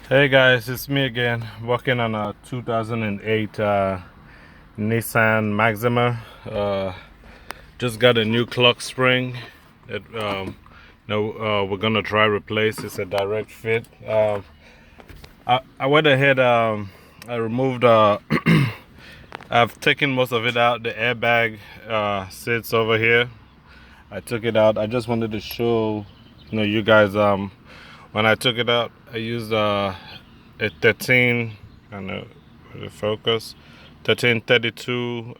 Hey guys, it's me again, working on a 2008 Nissan Maxima. Just got a new clock spring that we're gonna try replace. It's a direct fit. I went ahead. I removed. I've taken most of it out. The airbag sits over here. I took it out. I just wanted to show you guys. When I took it out, I used a 13. I know the focus 1332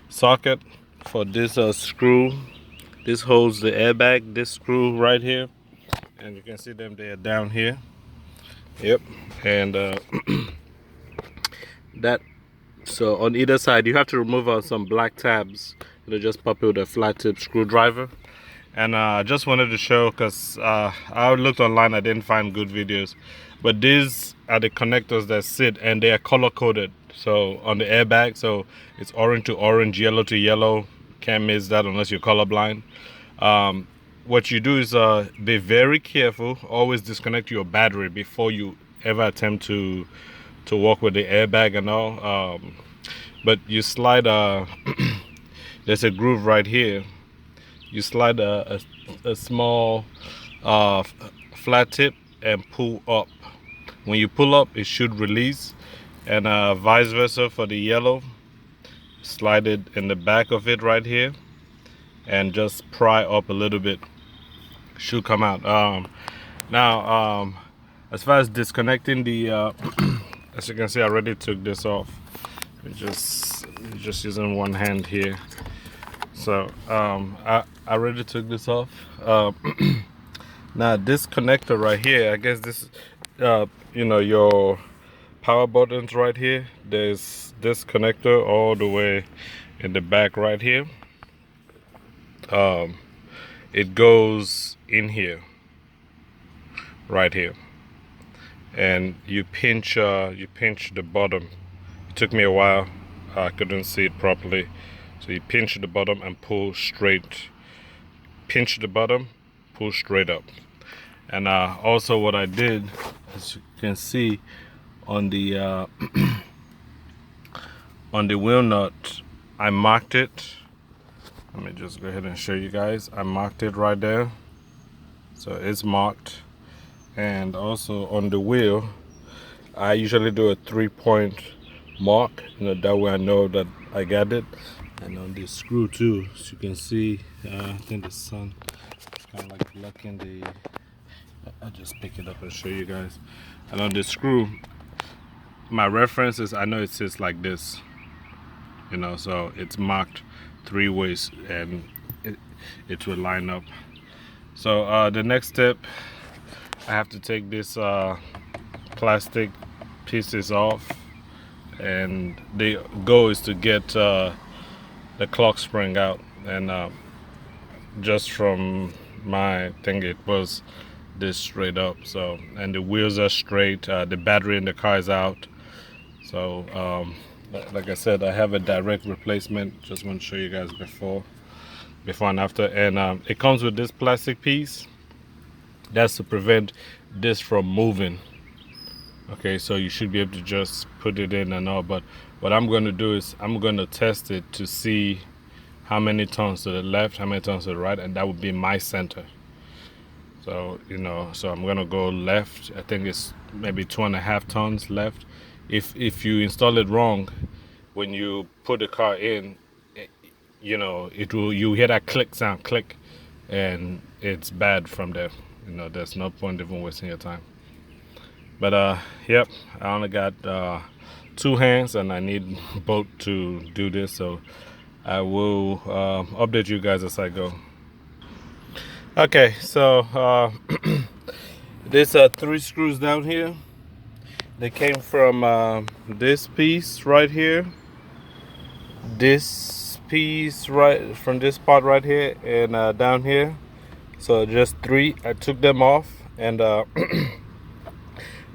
socket for this screw. This holds the airbag. This screw right here, and you can see them. They are down here. Yep, and that. So on either side, you have to remove some black tabs. It'll just pop it with a flat tip screwdriver. And I just wanted to show, because I looked online, I didn't find good videos, but these are the connectors that sit, and they are color coded. So on the airbag, so it's orange to orange, yellow to yellow. Can't miss that unless you're colorblind. What you do is be very careful. Always disconnect your battery before you ever attempt to work with the airbag and all. But you slide there's a groove right here. You slide a small flat tip and pull up. When you pull up, it should release, and vice versa for the yellow. Slide it in the back of it right here and just pry up a little bit. Should come out. Now as far as disconnecting the as you can see, I already took this off. Just using one hand here. So I already took this off. Now this connector right here, I guess this your power buttons right here. There's this connector all the way in the back right here. It goes in here, right here, and you pinch the bottom. It took me a while. I couldn't see it properly. So you pinch the bottom and pull straight. Pinch the bottom, pull straight up. And also what I did, as you can see on the on the wheel nut, I marked it. Let me just go ahead and show you guys. I marked it right there. So it's marked. And also on the wheel, I usually do a 3-point mark. That way I know that I got it. And on the screw too, as you can see, I think the sun is kind of like blocking the. I'll just pick it up and show you guys. And on the screw, my reference is, I know it sits like this, so it's marked 3 ways, and it will line up. So the next step, I have to take this plastic pieces off, and the goal is to get the clock spring out. And just from my thing, it was this straight up. So, and the wheels are straight. The battery in the car is out. So like I said, I have a direct replacement. Just want to show you guys before and after. And it comes with this plastic piece. That's to prevent this from moving. Okay, so you should be able to just put it in and all. But what I'm going to do is I'm going to test it to see how many turns to the left, how many turns to the right, and that would be my center. So so I'm going to go left. I think it's maybe 2.5 turns left. If you install it wrong, when you put the car in, you hear that click sound, click, and it's bad from there. There's no point even wasting your time. But yep, I only got 2 hands, and I need both to do this. So I will update you guys as I go. Okay, so there's 3 screws down here. They came from this piece right here, this piece right from this part right here, and down here. So just 3. I took them off, and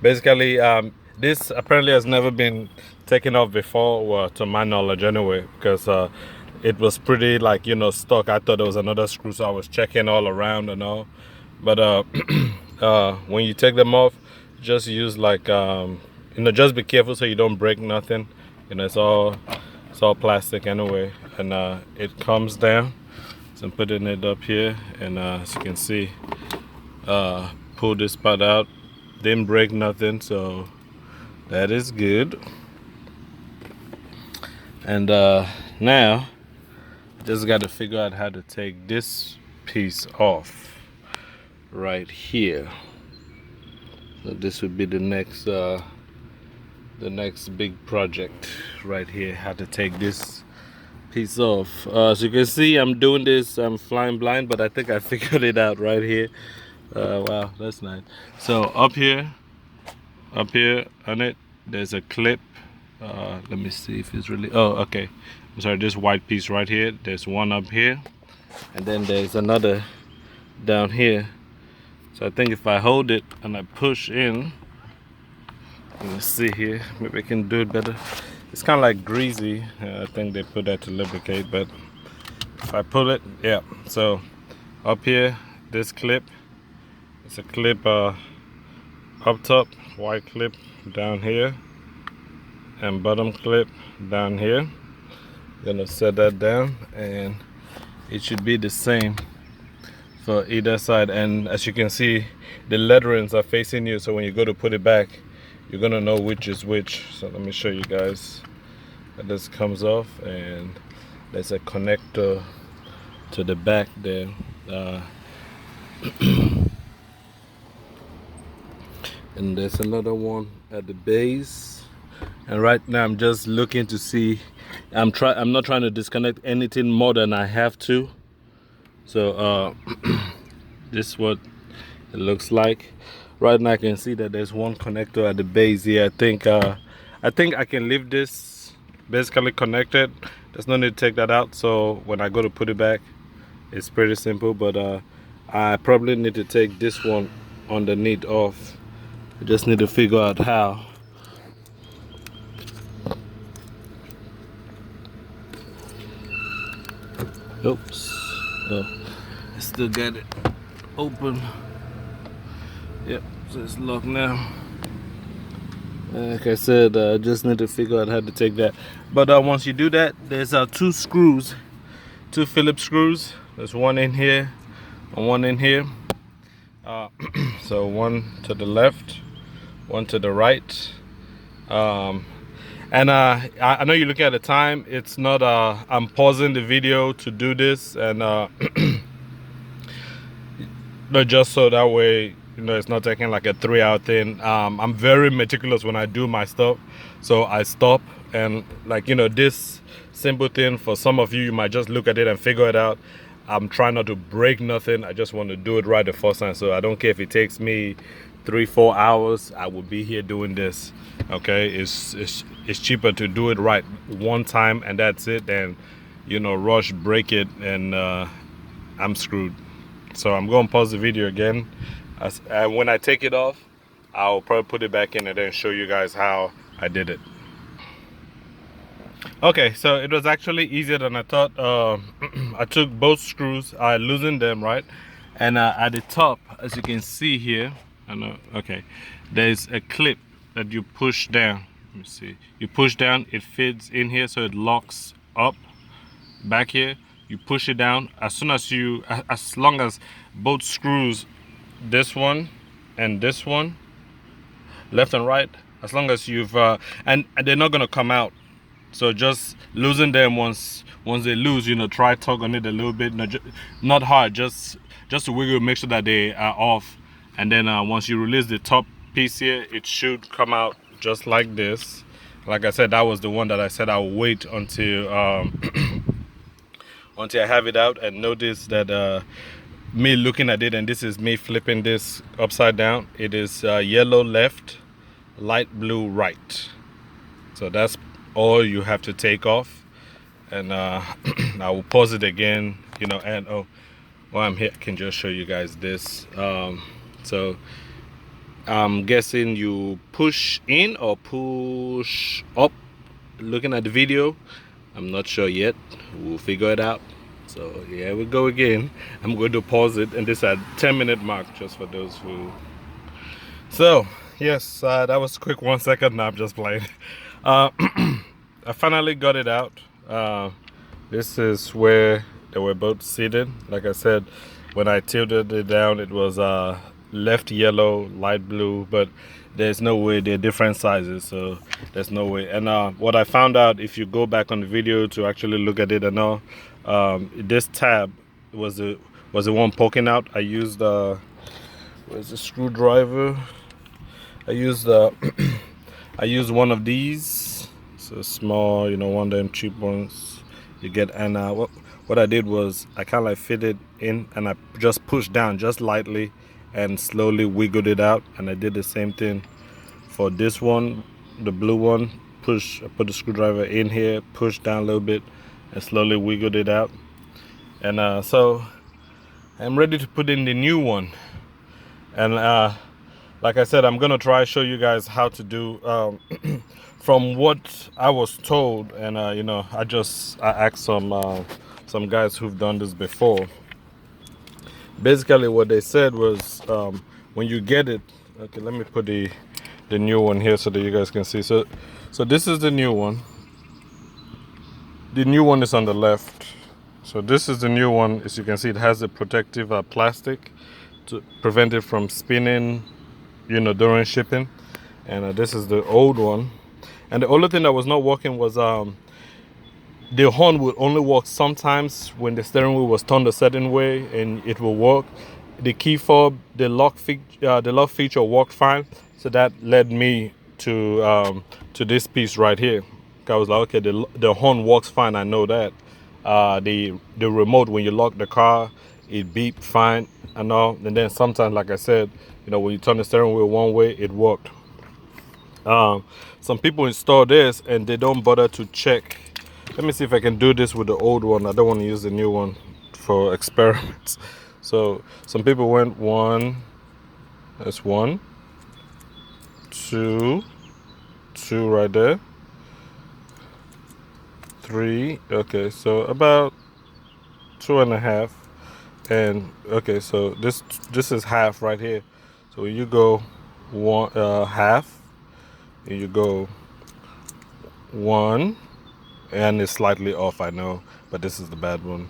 basically this apparently has never been taken off before, well, to my knowledge anyway, because it was pretty stuck. I thought there was another screw, so I was checking all around and all. But when you take them off, just use like just be careful so you don't break nothing. It's all plastic anyway, and it comes down. So I'm putting it up here, and as you can see, pull this part out, didn't break nothing, so that is good. And now just got to figure out how to take this piece off right here. So this would be the next big project right here, how to take this piece off. As you can see, I'm doing this, I'm flying blind, but I think I figured it out right here. Wow, that's nice. So up here on it, there's a clip. Let me see if it's really, oh, okay, I'm sorry, this white piece right here, there's one up here, and then there's another down here. So I think if I hold it and I push in, let's see here, maybe I can do it better. It's kind of like greasy. I think they put that to lubricate, but if I pull it, yeah. So up here, this clip, it's a clip up top, white clip down here, and bottom clip down here. I'm gonna set that down, and it should be the same for either side. And as you can see, the letterings are facing you, so when you go to put it back, you're gonna know which is which. So let me show you guys. This comes off, and there's a connector to the back there. And there's another one at the base. And right now I'm just looking to see. I'm not trying to disconnect anything more than I have to. So this is what it looks like. Right now I can see that there's one connector at the base here. I think I can leave this basically connected. There's no need to take that out. So when I go to put it back, it's pretty simple. But I probably need to take this one underneath off. I just need to figure out how. Oops. Oh, I still got it open. Yep, so it's locked now. Like I said, I just need to figure out how to take that. But once you do that, there's two screws, two Phillips screws. There's one in here and one in here. So one to the left, one to the right. And I know you look at the time. It's not. I'm pausing the video to do this, and not just so that way, it's not taking like a 3-hour thing. I'm very meticulous when I do my stuff, so I stop, and like this simple thing, for some of you, you might just look at it and figure it out. I'm trying not to break nothing. I just want to do it right the first time. So I don't care if it takes me 3-4 hours. I will be here doing this. Okay, it's cheaper to do it right one time and that's it, than rush, break it, and I'm screwed. So I'm going to pause the video again. When I take it off, I'll probably put it back in and then show you guys how I did it. Okay, so it was actually easier than I thought. I took both screws, I loosened them, right? And at the top, as you can see here, okay, there's a clip that you push down. Let me see. You push down, it fits in here, so it locks up back here. You push it down. As long as both screws, this one and this one, left and right, as long as you've and they're not gonna come out. So just loosen them once they loose. Try tug on it a little bit. Not hard. Just to wiggle, make sure that they are off. And then once you release the top piece here, it should come out just like this. Like I said, that was the one that I said I'll wait until until I have it out. And notice that me looking at it, and this is me flipping this upside down. It is yellow left, light blue right. So that's all you have to take off. And I will pause it again, and while I'm here, I can just show you guys this. So I'm guessing you push in or push up. Looking at the video, I'm not sure yet. We'll figure it out. So here we go again. I'm going to pause it, and this at 10-minute mark, just for those who So yes, that was a quick 1 second. Now I'm just playing. I finally got it out. This is where they were both seated. Like I said, when I tilted it down, it was left yellow, light blue, but there's no way they're different sizes, so there's no way. And what I found out, if you go back on the video to actually look at it and all, this tab was the one poking out. I used where's the screwdriver? I used I used one of these. It's a small, you know, one of them cheap ones you get. And what I did was I kind of like fit it in, and I just pushed down just lightly and slowly wiggled it out. And I did the same thing for this one, the blue one. I put the screwdriver in here, pushed down a little bit, and slowly wiggled it out. And so I'm ready to put in the new one. And like I said, I'm gonna try show you guys how to do from what I was told. And you know, I asked some guys who've done this before. Basically what they said was, when you get it, okay, let me put the new one here so that you guys can see. So this is the new one. The new one is on the left. So this is the new one. As you can see, it has a protective plastic to prevent it from spinning, you know, during shipping. And this is the old one. And the only thing that was not working was the horn would only work sometimes when the steering wheel was turned a certain way, and it will work. The key fob, the lock feature worked fine. So that led me to this piece right here. I was like, okay, the horn works fine. I know that. The remote, when you lock the car, it beeped fine and all. And then sometimes, like I said, you know, when you turn the steering wheel one way, it worked. Some people install this and they don't bother to check. Let me see if I can do this with the old one. I don't want to use the new one for experiments. So some people went one, that's one, two right there, three, okay, so about 2.5. And okay, so this is half right here. So you go one, half, and you go one, and it's slightly off, I know, but this is the bad one.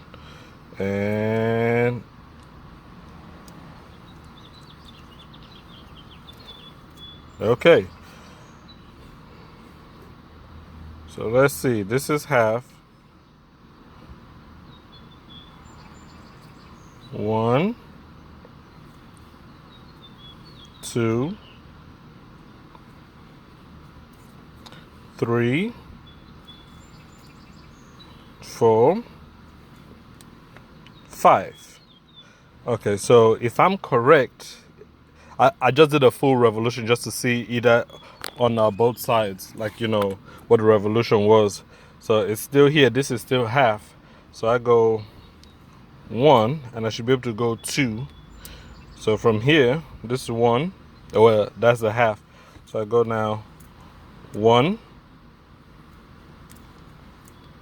And okay, so let's see, this is half. One, two, three, 4, 5. Okay, so if I'm correct, I just did a full revolution just to see either on both sides, like, you know, what the revolution was. So it's still here, this is still half. So I go 1, and I should be able to go 2. So from here, this is 1, well, that's the half. So I go now 1,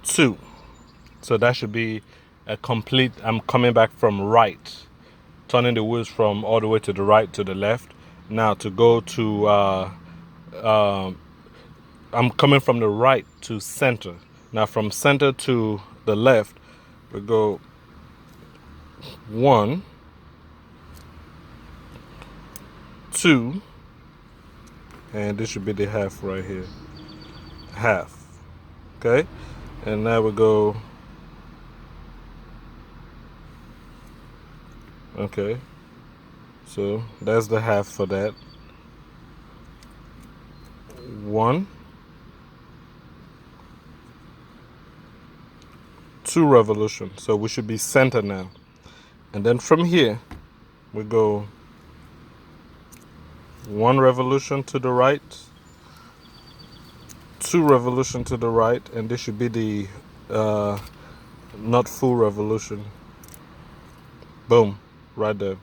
2. So that should be a complete, I'm coming back from right, turning the wheels from all the way to the right to the left. Now to go to, I'm coming from the right to center. Now from center to the left, we go 1, 2, and this should be the half right here. Half. Okay? And now we go, okay, so that's the half for that. 1, 2 revolution. So we should be center now. And then from here, we go 1 revolution to the right, 2 revolution to the right, and this should be the not full revolution. Boom, right there.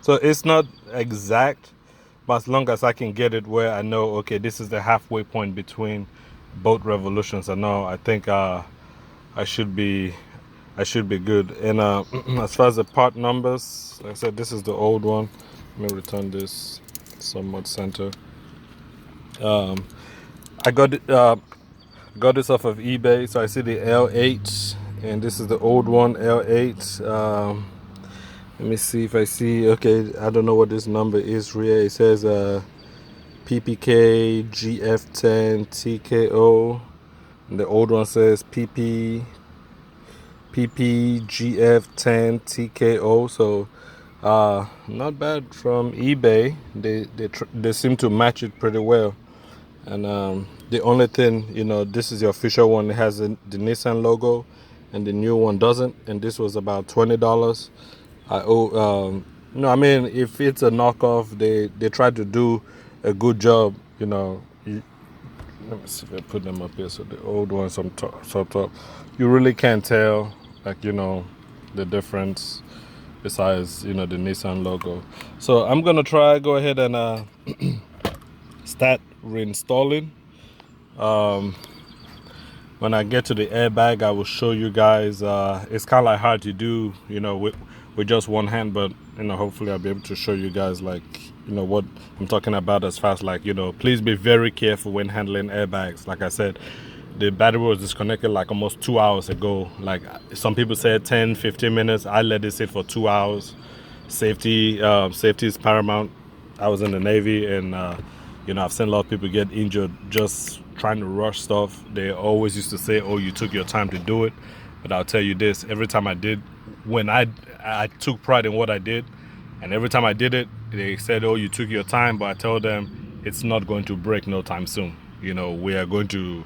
So it's not exact, but as long as I can get it where I know, okay, this is the halfway point between both revolutions, I know, I think I should be good. And as far as the part numbers, like I said, this is the old one. Let me return this. somewhat center. I got it, got this off of eBay. So I see the L8, and this is the old one, L8. Let me see if I see. Okay, I don't know what this number is here. It says PPK GF10 TKO. And the old one says PPGF10 TKO. So not bad from eBay. They seem to match it pretty well. And the only thing, you know, this is the official one. It has the Nissan logo, and the new one doesn't. And this was about $20. I owe. No, I mean, if it's a knockoff, they try to do a good job. You know. Let me see if I put them up here. So the old ones on top, you really can't tell, like, you know, the difference. Besides, you know, the Nissan logo. So I'm gonna go ahead and start reinstalling. When I get to the airbag, I will show you guys. It's kind of like hard to do, you know, with just one hand, but you know, hopefully I'll be able to show you guys, like, you know, what I'm talking about as fast. Like, you know, please be very careful when handling airbags. Like I said, the battery was disconnected like almost 2 hours ago. Like some people said 10-15 minutes. I let it sit for 2 hours. Safety is paramount. I was in the Navy, and you know, I've seen a lot of people get injured just trying to rush stuff. They always used to say, oh, you took your time to do it. But I'll tell you this, every time I did, when I took pride in what I did, and every time I did it, they said, oh, you took your time. But I told them it's not going to break no time soon. You know, we are going to,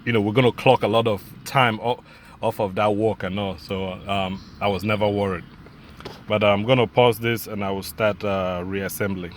you know, we're going to clock a lot of time off of that work and all. So I was never worried. But I'm going to pause this and I will start reassembling.